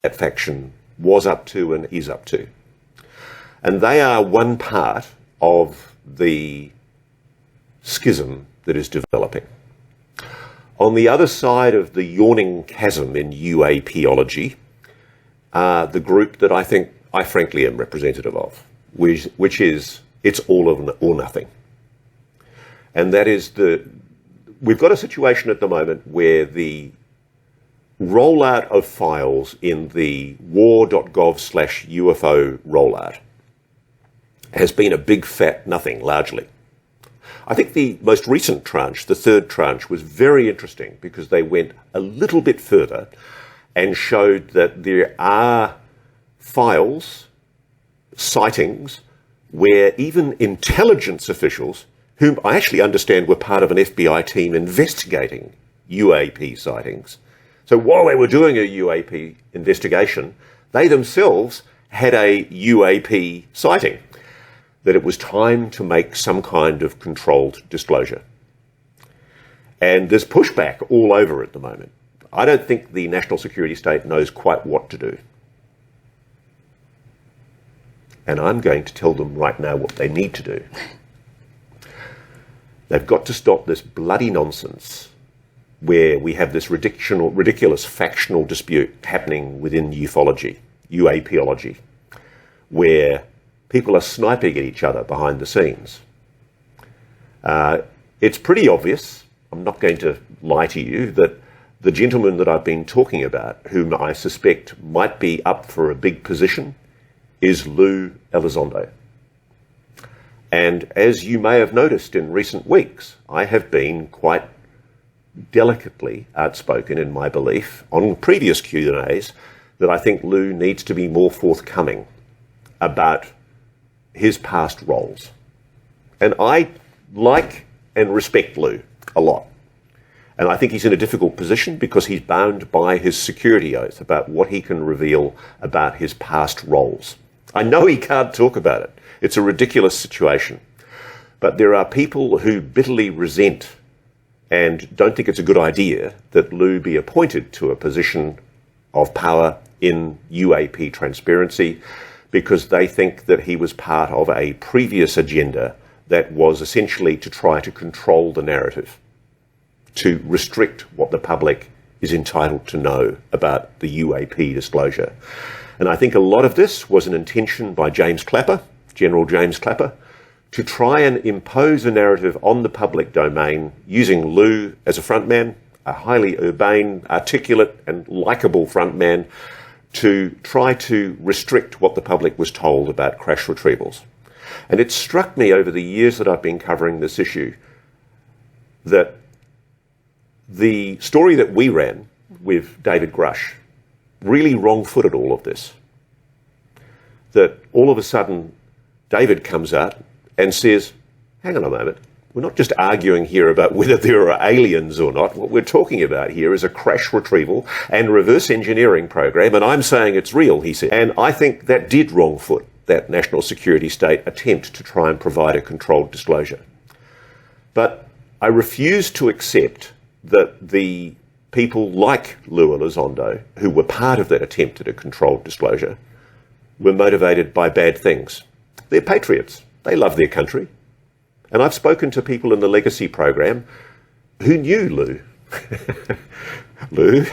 that faction was up to and is up to. And they are one part of the schism that is developing. On the other side of the yawning chasm in UAPology are the group that I frankly am representative of, which is it's all or nothing. And that is we've got a situation at the moment where the rollout of files in the war.gov/UFO rollout has been a big fat nothing, largely. I think the most recent tranche, the third tranche, was very interesting because they went a little bit further and showed that there are files, sightings, where even intelligence officials, whom I actually understand were part of an FBI team investigating UAP sightings. So while they were doing a UAP investigation, they themselves had a UAP sighting, that it was time to make some kind of controlled disclosure. And there's pushback all over at the moment. I don't think the national security state knows quite what to do. And I'm going to tell them right now what they need to do. They've got to stop this bloody nonsense where we have this ridiculous factional dispute happening within ufology, UAPology, where people are sniping at each other behind the scenes. It's pretty obvious, I'm not going to lie to you, that the gentleman that I've been talking about, whom I suspect might be up for a big position, is Lou Elizondo. And as you may have noticed in recent weeks, I have been quite delicately outspoken in my belief on previous Q&As that I think Lou needs to be more forthcoming about his past roles. And I like and respect Lou a lot. And I think he's in a difficult position because he's bound by his security oath about what he can reveal about his past roles. I know he can't talk about it. It's a ridiculous situation. But there are people who bitterly resent and don't think it's a good idea that Lou be appointed to a position of power in UAP transparency because they think that he was part of a previous agenda that was essentially to try to control the narrative, to restrict what the public is entitled to know about the UAP disclosure. And I think a lot of this was an intention by James Clapper, General James Clapper, to try and impose a narrative on the public domain using Lou as a frontman, a highly urbane, articulate and likeable frontman, to try to restrict what the public was told about crash retrievals. And it struck me over the years that I've been covering this issue that the story that we ran with David Grush really wrong-footed all of this. That all of a sudden David comes out and says, hang on a moment, we're not just arguing here about whether there are aliens or not. What we're talking about here is a crash retrieval and reverse engineering program, and I'm saying it's real, he said. And I think that did wrong-foot that national security state attempt to try and provide a controlled disclosure. But I refuse to accept that the people like Lou Elizondo, who were part of that attempt at a controlled disclosure, were motivated by bad things. They're patriots. They love their country. And I've spoken to people in the Legacy program who knew Lou. Lou,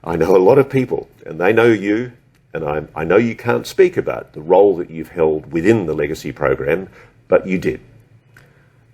I know a lot of people, and they know you, and I know you can't speak about the role that you've held within the legacy program, but you did.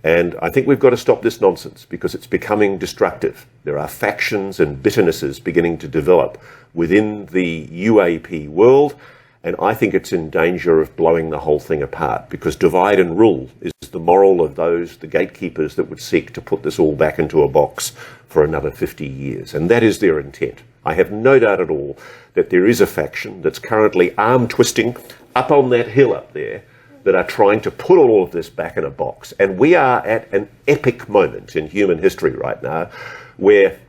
And I think we've got to stop this nonsense because it's becoming destructive. There are factions and bitternesses beginning to develop within the UAP world, and I think it's in danger of blowing the whole thing apart because divide and rule is the moral of those, the gatekeepers that would seek to put this all back into a box for another 50 years. And that is their intent. I have no doubt at all that there is a faction that's currently arm-twisting up on that hill up there that are trying to put all of this back in a box. And we are at an epic moment in human history right now where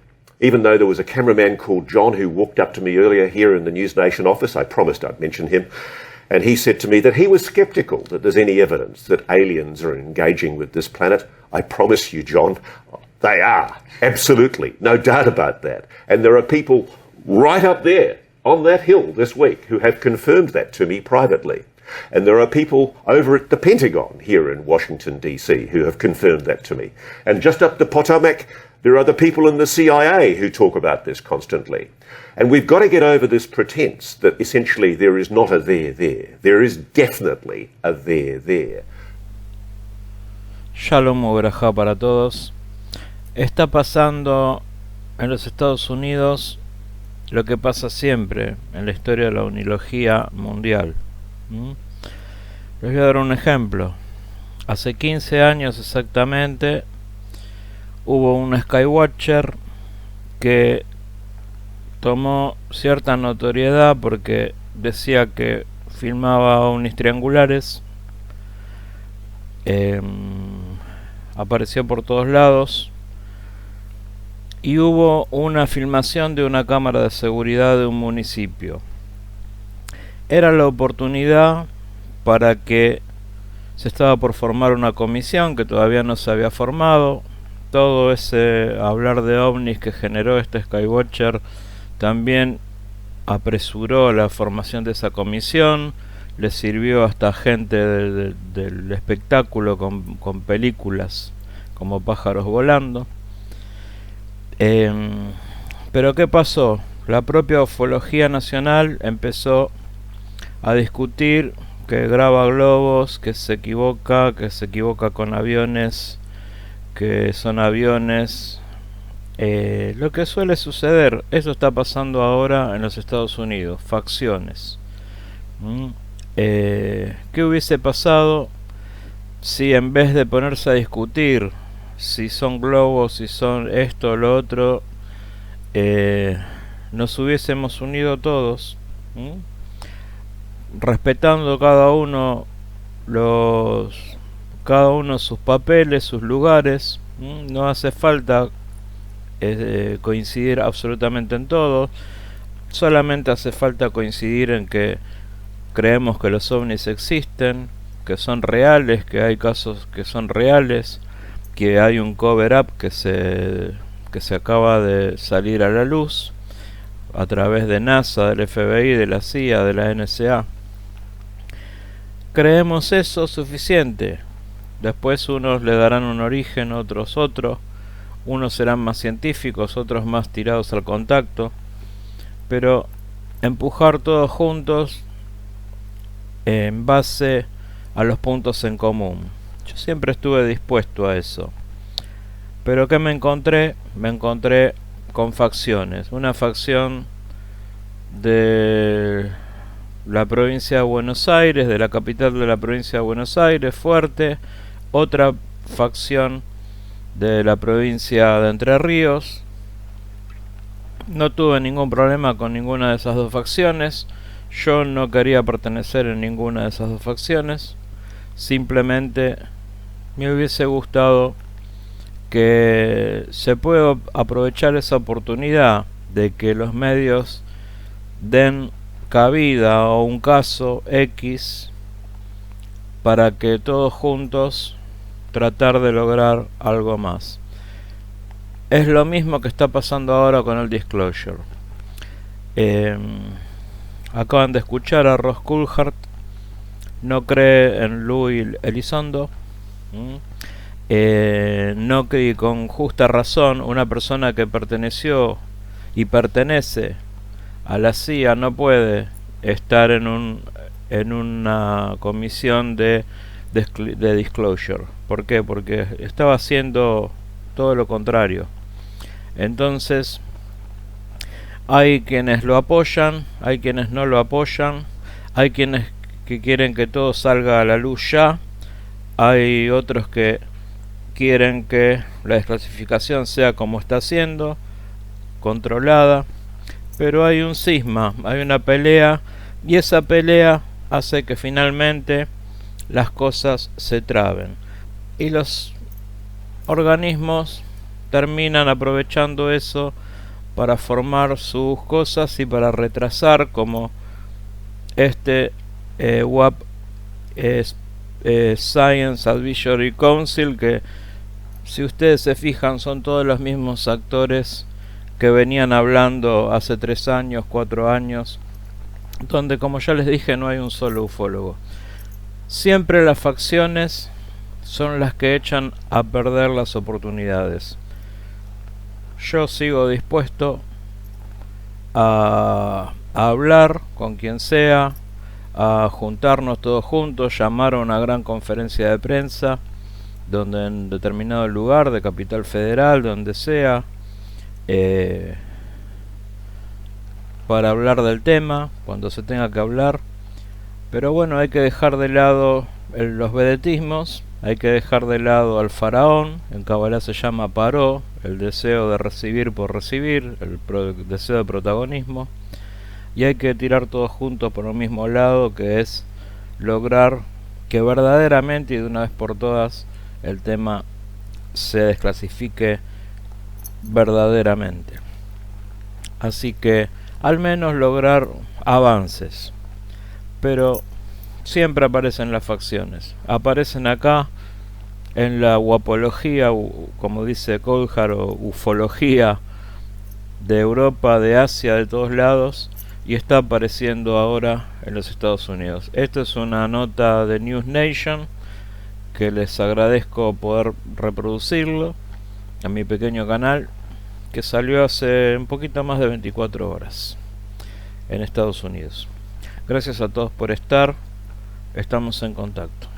even though there was a cameraman called John who walked up to me earlier here in the News Nation office, I promised I'd mention him, and he said to me that he was sceptical that there's any evidence that aliens are engaging with this planet. I promise you, John, they are. Absolutely. No doubt about that. And there are people right up there on that hill this week who have confirmed that to me privately. And there are people over at the Pentagon here in Washington, D.C. who have confirmed that to me. And just up the Potomac, there are the people in the CIA who talk about this constantly. And we've got to get over this pretense that essentially there is not a there. There is definitely a there. Shalom Uberajá para todos. Está pasando en los Estados Unidos lo que pasa siempre en la historia de la unilogía mundial. Les voy a dar un ejemplo. Hace 15 años exactamente hubo un Skywatcher que tomó cierta notoriedad porque decía que filmaba ovnis triangulares. Apareció por todos lados y hubo una filmación de una cámara de seguridad de un municipio. Era la oportunidad para que se estaba por formar una comisión que todavía no se había formado. Todo ese hablar de ovnis que generó este Skywatcher también apresuró la formación de esa comisión. Le sirvió hasta gente del espectáculo con películas como Pájaros Volando. Pero ¿qué pasó? La propia ufología nacional empezó a discutir que graba globos, que se equivoca con aviones, que son aviones. Lo que suele suceder, eso está pasando ahora en los Estados Unidos, facciones. ¿Qué hubiese pasado si en vez de ponerse a discutir si son globos, si son esto o lo otro, nos hubiésemos unido todos, respetando cada uno sus papeles, sus lugares? No hace falta coincidir absolutamente en todo, solamente hace falta coincidir en que creemos que los ovnis existen, que son reales, que hay casos que son reales, que hay un cover-up que se acaba de salir a la luz a través de NASA, del FBI, de la CIA, de la NSA. Creemos eso suficiente. Después unos le darán un origen, otros otro. Unos serán más científicos, otros más tirados al contacto. Pero empujar todos juntos en base a los puntos en común. Yo siempre estuve dispuesto a eso. Pero ¿qué me encontré? Me encontré con facciones. Una facción de la provincia de Buenos Aires, de la capital de la provincia de Buenos Aires, fuerte. Otra facción de la provincia de Entre Ríos. No tuve ningún problema con ninguna de esas dos facciones. Yo no quería pertenecer en ninguna de esas dos facciones. Simplemente me hubiese gustado que se pueda aprovechar esa oportunidad de que los medios den cabida a un caso X para que todos juntos tratar de lograr algo más. Es lo mismo que está pasando ahora con el disclosure. Acaban de escuchar a Ross Coulthard. No cree en Louis Elizondo. No cree, con justa razón, una persona que perteneció y pertenece a la CIA no puede estar en una comisión de disclosure. ¿Por qué? Porque estaba haciendo todo lo contrario. Entonces, hay quienes lo apoyan, hay quienes no lo apoyan, hay quienes que quieren que todo salga a la luz ya, hay otros que quieren que la desclasificación sea como está siendo, controlada, pero hay un cisma, hay una pelea, y esa pelea hace que finalmente las cosas se traben, y los organismos terminan aprovechando eso para formar sus cosas y para retrasar, como este WAP es Science Advisory Council, que si ustedes se fijan son todos los mismos actores que venían hablando hace 3 años, 4 años, donde, como ya les dije, no hay un solo ufólogo. Siempre las facciones son las que echan a perder las oportunidades. Yo sigo dispuesto a hablar con quien sea, a juntarnos todos juntos, llamar a una gran conferencia de prensa, donde en determinado lugar de Capital Federal, donde sea, para hablar del tema, cuando se tenga que hablar. Pero bueno, hay que dejar de lado los vedetismos, hay que dejar de lado al faraón, en Kabbalah se llama paró, el deseo de recibir por recibir, el deseo de protagonismo, y hay que tirar todos juntos por un mismo lado, que es lograr que verdaderamente y de una vez por todas el tema se desclasifique verdaderamente. Así que al menos lograr avances. Pero siempre aparecen las facciones. Aparecen acá en la uapología, como dice Coulthard, o ufología de Europa, de Asia, de todos lados, y está apareciendo ahora en los Estados Unidos. Esto es una nota de News Nation, que les agradezco poder reproducirlo a mi pequeño canal, que salió hace un poquito más de 24 horas en Estados Unidos. Gracias a todos por estar, estamos en contacto.